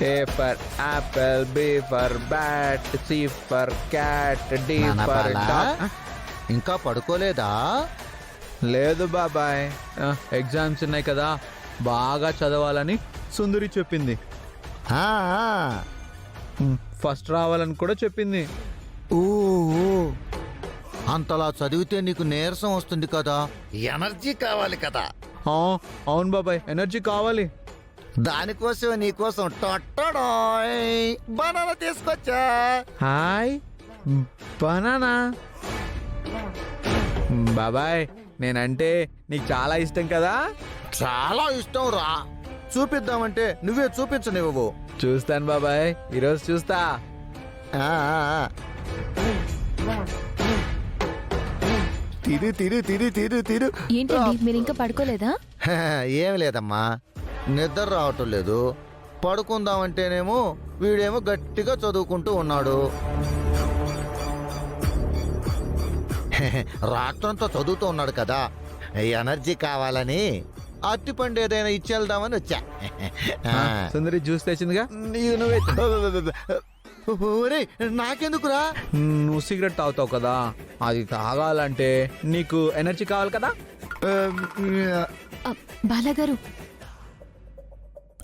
A for apple, B for bat, C for cat, D for dog. ఇంకా పడుకోలేదా? లేదు బాబాయ్, ఎగ్జామ్స్ ఉన్నాయి కదా, బాగా చదవాలని సుందరి చెప్పింది. ఆ, ఫస్ట్ రావాలని కూడా చెప్పింది. ఓ అంతలా చదివితే నీకు నీరసం వస్తుంది కదా, ఎనర్జీ కావాలి కదా. అవును బాబాయ్, ఎనర్జీ కావాలి. దానికోసం నీకోసం బనానా తీసుకొచ్చా. Hi banana. బాబాయ్, నేనంటే నీకు చాలా ఇష్టం కదా. చాలా ఇష్టం రా, చూపిద్దామంటే నువ్వే చూపించనివ్వవు. చూస్తాను బాబాయ్, ఈరోజు చూస్తా. ఆ, తిరు తిరు తిరు తిరు తిరు. ఏంటండి మీరు ఇంకా పడుకోలేదా? ఏం లేదమ్మా, నిద్ర రావటం లేదు. పడుకుందామంటేనేమో వీడేమో గట్టిగా చదువుకుంటూ ఉన్నాడు. రాత్రంతా చదువుతూ ఉన్నాడు కదా, ఎనర్జీ కావాలని అరటిపండు ఏదైనా ఇచ్చేద్దామని వచ్చా. సుందరి జ్యూస్ తెచ్చిందిగా, నువ్వే ఒరేయ్, నాకెందుకురా? నువ్వు సిగరెట్ తాగుతావు కదా, అది తాగాలంటే నీకు ఎనర్జీ కావాలి కదా. బాలాగారు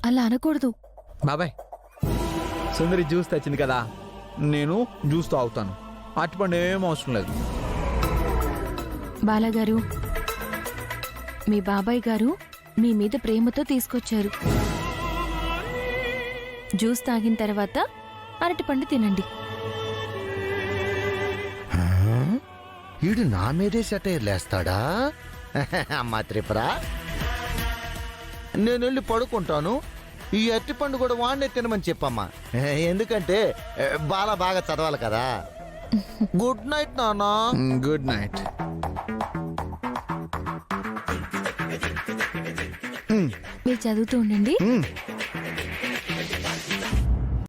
అలా అనకూడదు. బాబాయ్, సుందరి జ్యూస్ తెచ్చింది కదా, నేను జ్యూస్ తాగుతాను. అరటిపండు ఏం అవసరం లేదు. బాలాగారు, మీ బాబాయ్ గారు మీ మీద ప్రేమతో తీసుకొచ్చారు. జ్యూస్ తాగిన తర్వాత అరటిపండు తినండి. వీడు నా మీదే సెటైర్ లేస్తాడా? అమ్మా త్రిపుర, నేను వెళ్ళి పడుకుంటాను. ఈ అరటిపండు కూడా వాడినే తినమని చెప్పమ్మా, ఎందుకంటే బాగా చదవాలి కదా. గుడ్ నైట్ నాన్నా. Good night. మీరు చదువుతూ ఉండండి.